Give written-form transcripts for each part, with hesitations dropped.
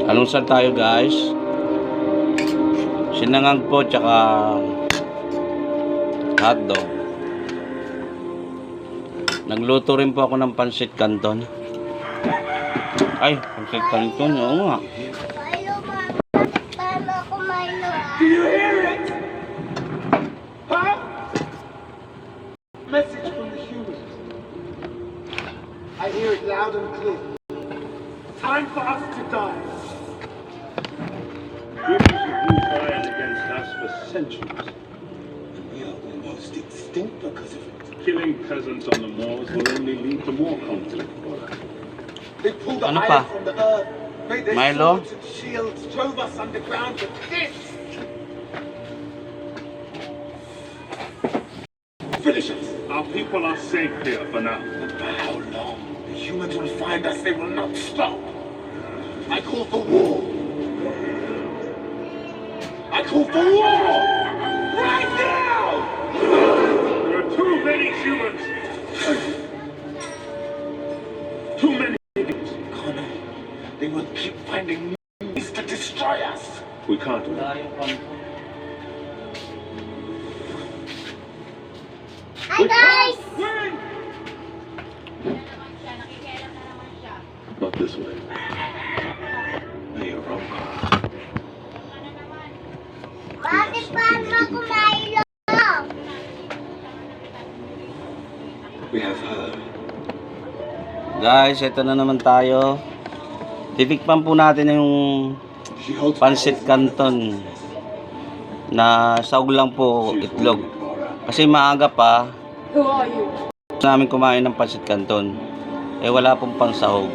Almusal tayo guys. Sinangag po tsaka hotdog. Nagluto rin po ako ng pansit canton. Ay, pansit canton. Oo nga. Do you hear it? Huh? Message from the humans. I hear it loud and clear. Time for us to die. Humans have used iron against us for centuries. And we are almost extinct because of it. Killing peasants on the moors will only lead to more conflict. They pulled the Ano iron pa? from the earth, made their Milo? swords and shields, drove us underground with this. Finish us. Our people are safe here for now. But for how long? The humans will find us. They will not stop. I call for war. I call for war! Right now! There are too many humans. Too many. Connor, they will keep finding new ways to destroy us. We can't do that. Hi guys! Not this way. No, you're wrong. Bakit pa ako Milo? We have her. Guys, ito na naman tayo. Titikpan po natin yung She holds pansit canton na saug lang po itlog. Kasi maaga pa namin kumain ng pansit canton. Eh wala pong pangsahog.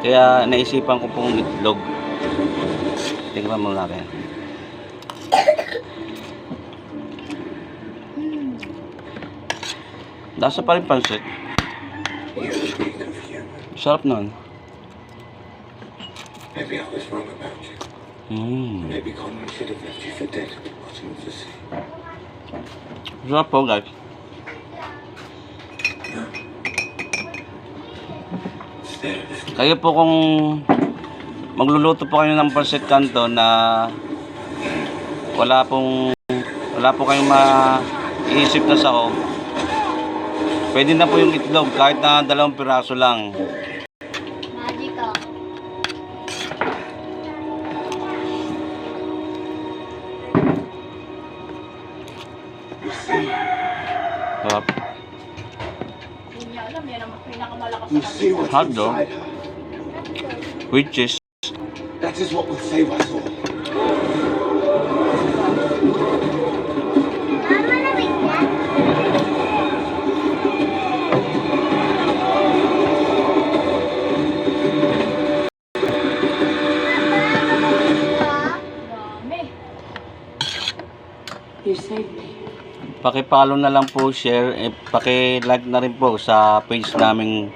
Kaya naisipan ko pong itlog. Tingnan mo natin. Nasa pa rin pansit. Sarap nun. Maybe I was wrong about you. Maybe Conrad should have left you for dead at the bottom of the sea. Sarap po guys. Kayo po kung magluluto po kayo ng pansit canton na wala po kayong maiisip na sahog, pwede na po yung itlog kahit na 2 piraso lang. Magical. You see, Sarap. you see what's Hot dog. inside her. With cheese. That is what will save us all. Mama, lamig yan. Paki-follow na lang po, share, paki-like na rin po sa page naming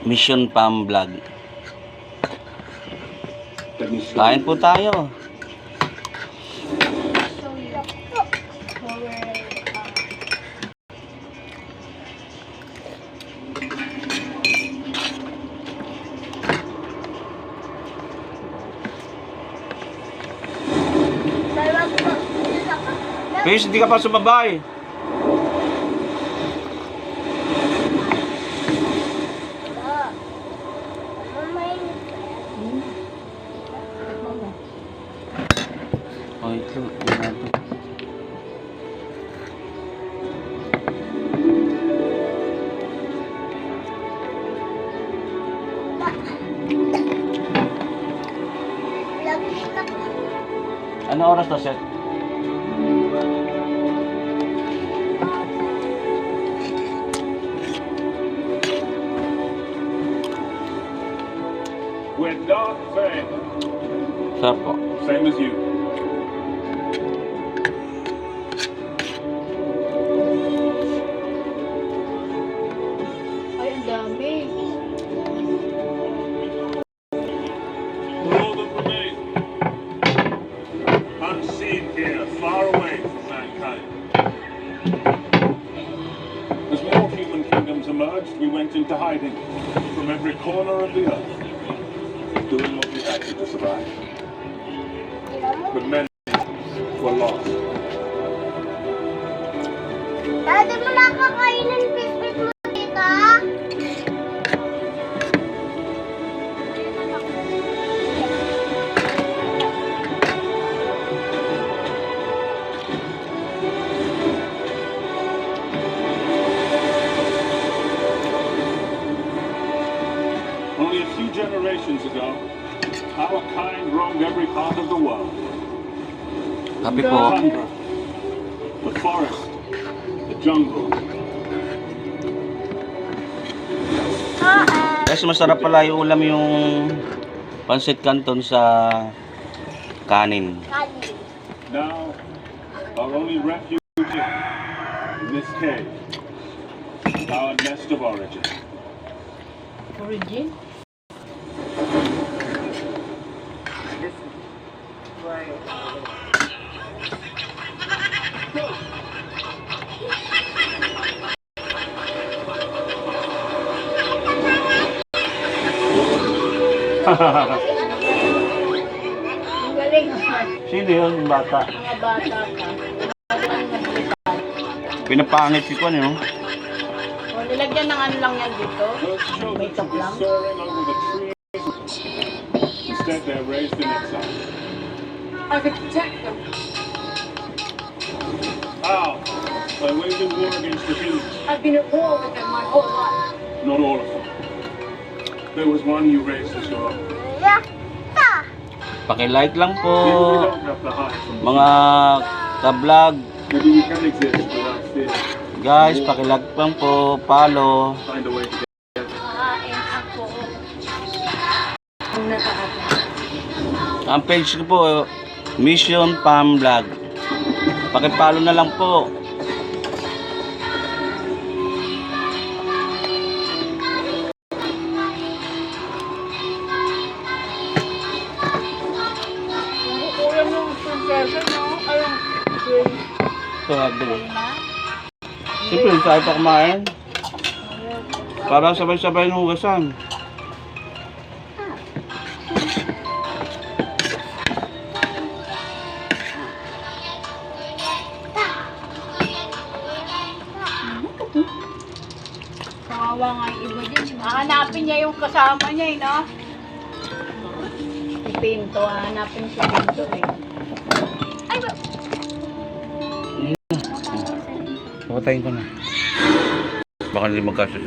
Mission Pam Vlog. Let me show Kain you. po tayo. Please, hindi ka pa sumabay. Oh, ito. Ano oras na set? We're dark fair, Sarap po. same as you. Ay, ang dami. All that remain, unseen here, far away from mankind. As more human kingdoms emerged, we went into hiding from every corner of the earth. doing what we had to survive. But many were lost. Dati mo nakakainin biscuit mo, tita? Only a few generations ago, our kind roamed every part of the world. Happy The po. tundra, the forest, the jungle. Kasi masarap pala yung ulam yung pancit canton sa kanin. Kanin. Now, our only refuge in this cave, our nest of origin. Origin? Ang galing naman. Sino yun, yung bata? Mga bata ka. Pinapangit si Kwan, no? O, nilagyan ng ano lang yan dito. Those children Make should up be lang. soaring over the trees. Instead, they're raised in exile. I could protect them. How? By waging war against the humans. I've been at war with them my whole life. Not all of them. There was one you raised as your own. Yeah. Paki-like lang po, Maybe we don't have to hide from the mga ka-vlog. Maybe we can exist without fear. Guys, paki-like lang po, follow. Find a way to get Makain ako. Ang nakaabot. Ang page ko po, Mission Pam Vlog. Paki-follow na lang po. Kulang yung prinsesa, no? Ayun. Ito, Abdul. Na? Siyempre, tayo pa kumain. Para sabay-sabay ng hugasan. Kawawa nga yung iba din. Hahanapin niya yung kasama niya, eh, no? Si Pinto, hahanapin si Pinto, eh. Ay, ba? Papatayin ko na. Baka hindi magkasya